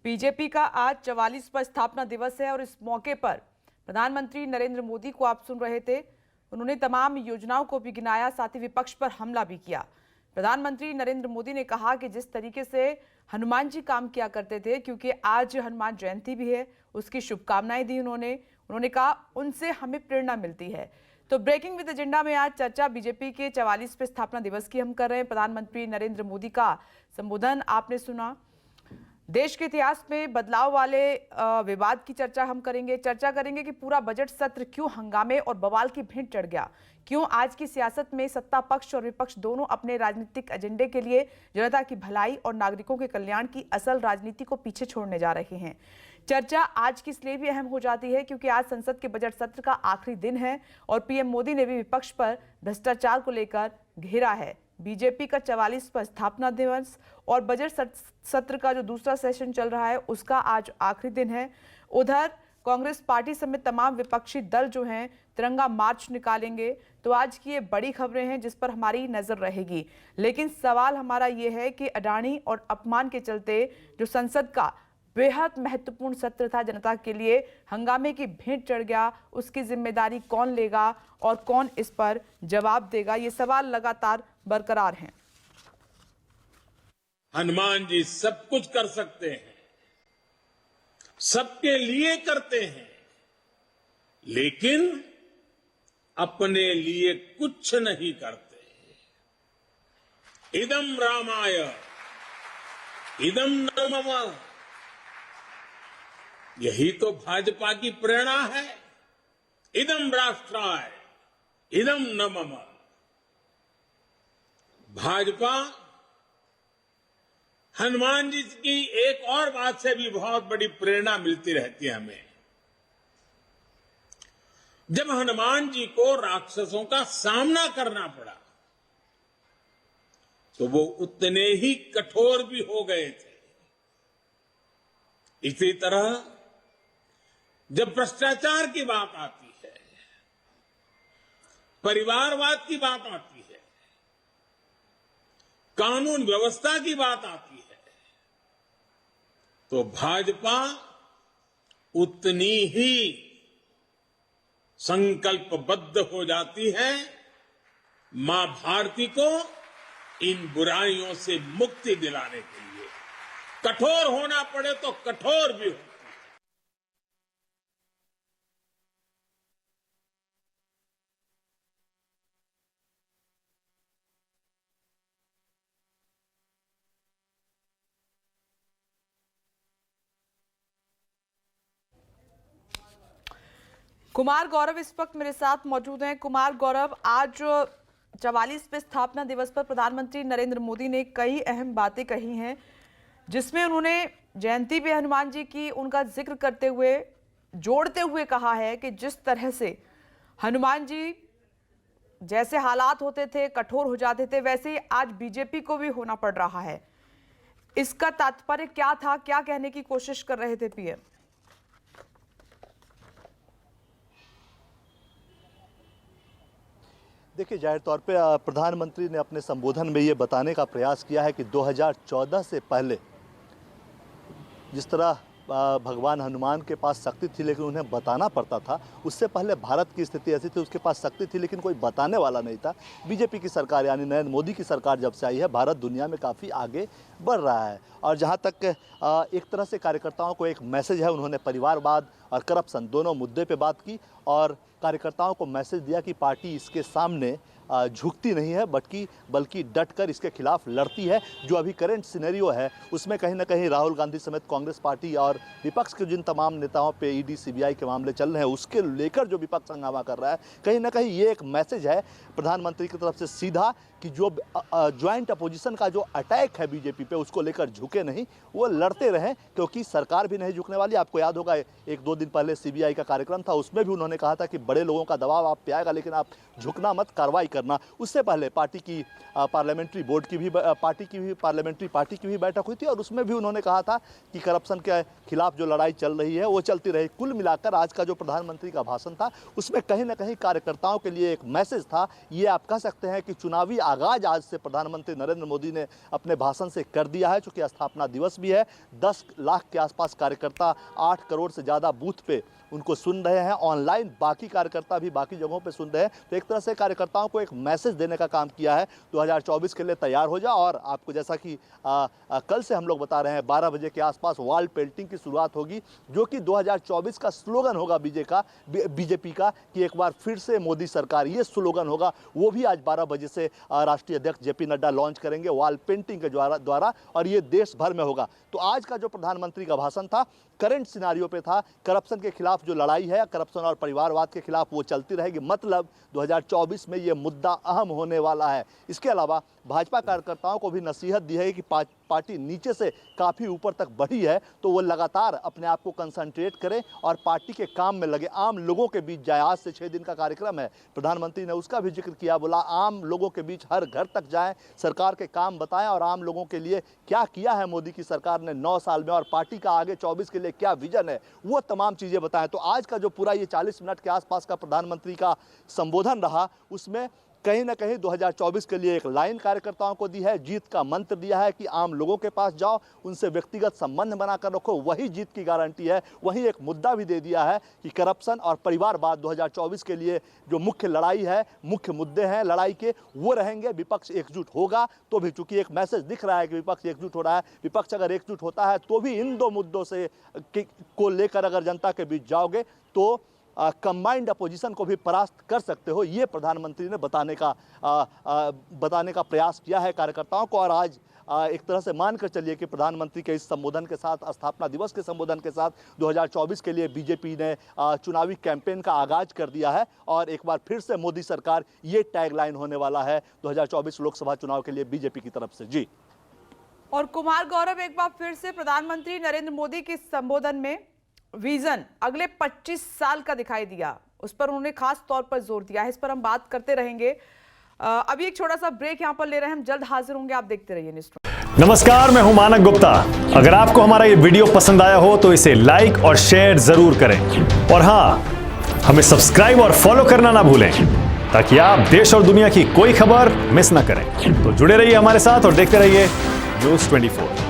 BJP का आज 44वां स्थापना दिवस है और इस मौके पर प्रधानमंत्री नरेंद्र मोदी को आप सुन रहे थे। उन्होंने तमाम योजनाओं को भी गिनाया, साथ ही विपक्ष पर हमला भी किया। प्रधानमंत्री नरेंद्र मोदी ने कहा कि जिस तरीके से हनुमान जी काम किया करते थे, क्योंकि आज हनुमान जयंती भी है, उसकी शुभकामनाएं दी उन्होंने कहा उनसे हमें प्रेरणा मिलती है। तो ब्रेकिंग विद एजेंडा में आज चर्चा बीजेपी के 44वें स्थापना दिवस की हम कर रहे हैं। प्रधानमंत्री नरेंद्र मोदी का संबोधन आपने सुना। देश के इतिहास में बदलाव वाले विवाद की चर्चा हम करेंगे। चर्चा करेंगे कि पूरा बजट सत्र क्यों हंगामे और बवाल की भेंट चढ़ गया, क्यों आज की सियासत में सत्ता पक्ष और विपक्ष दोनों अपने राजनीतिक एजेंडे के लिए जनता की भलाई और नागरिकों के कल्याण की असल राजनीति को पीछे छोड़ने जा रहे हैं। चर्चा आज की इसलिए भी अहम हो जाती है क्योंकि आज संसद के बजट सत्र का आखिरी दिन है और पीएम मोदी ने भी विपक्ष पर भ्रष्टाचार को लेकर घेरा है। बीजेपी का 44वां स्थापना दिवस और बजट सत्र का जो दूसरा सेशन चल रहा है उसका आज आखिरी दिन है। उधर कांग्रेस पार्टी समेत तमाम विपक्षी दल जो हैं तिरंगा मार्च निकालेंगे। तो आज की ये बड़ी खबरें हैं जिस पर हमारी नजर रहेगी। लेकिन सवाल हमारा ये है कि अडानी और अपमान के चलते जो संसद का बेहद महत्वपूर्ण सत्र था, जनता के लिए हंगामे की भेंट चढ़ गया, उसकी जिम्मेदारी कौन लेगा और कौन इस पर जवाब देगा, ये सवाल लगातार बरकरार हैं। हनुमान जी सब कुछ कर सकते हैं, सबके लिए करते हैं, लेकिन अपने लिए कुछ नहीं करते। इदम रामाय इदम न मम, यही तो भाजपा की प्रेरणा है। इदम राष्ट्राय इदम न मम। भाजपा हनुमान जी की एक और बात से भी बहुत बड़ी प्रेरणा मिलती रहती है हमें। जब हनुमान जी को राक्षसों का सामना करना पड़ा तो वो उतने ही कठोर भी हो गए थे। इसी तरह जब भ्रष्टाचार की बात आती है, परिवारवाद की बात आती है, कानून व्यवस्था की बात आती है, तो भाजपा उतनी ही संकल्पबद्ध हो जाती है मां भारती को इन बुराइयों से मुक्ति दिलाने के लिए। कठोर होना पड़े तो कठोर भी हो। कुमार गौरव इस वक्त मेरे साथ मौजूद हैं। कुमार गौरव, आज 44वें स्थापना दिवस पर प्रधानमंत्री नरेंद्र मोदी ने कई अहम बातें कही हैं, जिसमें उन्होंने जयंती पे हनुमान जी की उनका जिक्र करते हुए जोड़ते हुए कहा है कि जिस तरह से हनुमान जी जैसे हालात होते थे, कठोर हो जाते थे, वैसे ही आज बीजेपी को भी होना पड़ रहा है। इसका तात्पर्य क्या था, क्या कहने की कोशिश कर रहे थे पीएम? देखिए, जाहिर तौर पे प्रधानमंत्री ने अपने संबोधन में ये बताने का प्रयास किया है कि 2014 से पहले जिस तरह भगवान हनुमान के पास शक्ति थी लेकिन उन्हें बताना पड़ता था, उससे पहले भारत की स्थिति ऐसी थी, उसके पास शक्ति थी लेकिन कोई बताने वाला नहीं था। बीजेपी की सरकार यानी नरेंद्र मोदी की सरकार जब से आई है, भारत दुनिया में काफ़ी आगे बढ़ रहा है। और जहाँ तक एक तरह से कार्यकर्ताओं को एक मैसेज है, उन्होंने परिवारवाद और करप्शन दोनों मुद्दे पे बात की और कार्यकर्ताओं को मैसेज दिया कि पार्टी इसके सामने झुकती नहीं है बल्कि डटकर इसके खिलाफ लड़ती है। जो अभी करंट सिनेरियो है उसमें कहीं ना कहीं राहुल गांधी समेत कांग्रेस पार्टी और विपक्ष के जिन तमाम नेताओं पे ईडी सीबीआई के मामले चल रहे हैं, उसके लेकर जो विपक्ष हंगामा कर रहा है, कहीं ना कहीं ये एक मैसेज है प्रधानमंत्री की तरफ से सीधा कि जो ज्वाइंट अपोजिशन का जो अटैक है बीजेपी पे, उसको लेकर झुके नहीं, वो लड़ते रहें, क्योंकि सरकार भी नहीं झुकने वाली। आपको याद होगा 1-2 दिन पहले सीबीआई का कार्यक्रम था, उसमें भी उन्होंने कहा था कि बड़े लोगों का दबाव आप पे आएगा लेकिन आप झुकना मत, कार्रवाई करना। उससे पहले पार्टी की पार्लियामेंट्री बोर्ड की भी पार्लियामेंट्री पार्टी की भी बैठक हुई थी और उसमें भी उन्होंने कहा था कि करप्शन के खिलाफ जो लड़ाई चल रही है वो चलती रही। कुल मिलाकर आज का जो प्रधानमंत्री का भाषण था उसमें कहीं ना कहीं कार्यकर्ताओं के लिए एक मैसेज था। ये आप कह सकते हैं कि चुनावी आगाज आज से प्रधानमंत्री नरेंद्र मोदी ने अपने भाषण से कर दिया है। चूंकि स्थापना दिवस भी है, 10 लाख के आसपास कार्यकर्ता 8 करोड़ से ज़्यादा बूथ पे उनको सुन रहे हैं, ऑनलाइन बाकी कार्यकर्ता भी बाकी जगहों पे सुन रहे हैं। तो एक तरह से कार्यकर्ताओं को एक मैसेज देने का काम किया है, 2024 के लिए तैयार हो जा। और आपको जैसा कि कल से हम लोग बता रहे हैं 12 बजे के आसपास वॉल पेंटिंग की शुरुआत होगी, जो कि 2024 का स्लोगन होगा बीजेपी का कि एक बार फिर से मोदी सरकार, ये स्लोगन होगा। वो भी आज 12 बजे से राष्ट्रीय अध्यक्ष जेपी नड्डा लॉन्च करेंगे वॉल पेंटिंग के द्वारा, और ये देश भर में होगा। तो आज का जो प्रधानमंत्री का भाषण था करंट सिनारियो पे था, करप्शन के खिलाफ जो लड़ाई है, करप्शन और परिवारवाद के खिलाफ वो चलती रहेगी। मतलब 2024 में ये मुद्दा अहम होने वाला है। इसके अलावा भाजपा कार्यकर्ताओं को भी नसीहत दी है कि पार्टी नीचे से काफ़ी ऊपर तक बढ़ी है, तो वो लगातार अपने आप को कंसंट्रेट करें और पार्टी के काम में लगे, आम लोगों के बीच जाए। आज से 6 दिन का कार्यक्रम है, प्रधानमंत्री ने उसका भी जिक्र किया, बोला आम लोगों के बीच हर घर तक जाएं, सरकार के काम बताएं और आम लोगों के लिए क्या किया है मोदी की सरकार ने 9 साल में और पार्टी का आगे 24 के लिए क्या विजन है, वो तमाम चीज़ें बताएं। तो आज का जो पूरा ये 40 मिनट के आसपास का प्रधानमंत्री का संबोधन रहा, उसमें कहीं ना कहीं 2024 के लिए एक लाइन कार्यकर्ताओं को दी है, जीत का मंत्र दिया है कि आम लोगों के पास जाओ, उनसे व्यक्तिगत संबंध बनाकर रखो, वही जीत की गारंटी है। वहीं एक मुद्दा भी दे दिया है कि करप्शन और परिवारवाद 2024 के लिए जो मुख्य लड़ाई है, मुख्य मुद्दे हैं लड़ाई के, वो रहेंगे। विपक्ष एकजुट होगा तो भी, चूंकि एक मैसेज दिख रहा है कि विपक्ष एकजुट हो रहा है, विपक्ष अगर एकजुट होता है तो भी इन 2 मुद्दों से को लेकर अगर जनता के बीच जाओगे तो कंबाइंड अपोजिशन को भी परास्त कर सकते हो। ये प्रधानमंत्री ने बताने का प्रयास किया है कार्यकर्ताओं को। और आज एक तरह से मानकर चलिए कि प्रधानमंत्री के इस संबोधन के साथ, स्थापना दिवस के संबोधन के साथ 2024 के लिए बीजेपी ने चुनावी कैंपेन का आगाज कर दिया है। और एक बार फिर से मोदी सरकार, ये टैगलाइन होने वाला है 2024 लोकसभा चुनाव के लिए बीजेपी की तरफ से। जी। और कुमार गौरव, एक बार फिर से प्रधानमंत्री नरेंद्र मोदी के संबोधन में विजन अगले 25 साल का दिखाई दिया, उस पर उन्होंने खास तौर पर जोर दिया है। इस पर हम बात करते रहेंगे। अभी एक छोटा सा ब्रेक यहां पर ले रहे हैं, हम जल्द हाजिर होंगे, आप देखते रहिए न्यूज़। नमस्कार, मैं हूं मानक गुप्ता। अगर आपको हमारा ये वीडियो पसंद आया हो तो इसे लाइक और शेयर जरूर करें, और हां, हमें सब्सक्राइब और फॉलो करना ना भूलें ताकि आप देश और दुनिया की कोई खबर मिस ना करें। तो जुड़े रहिए हमारे साथ और देखते रहिए न्यूज़ 24।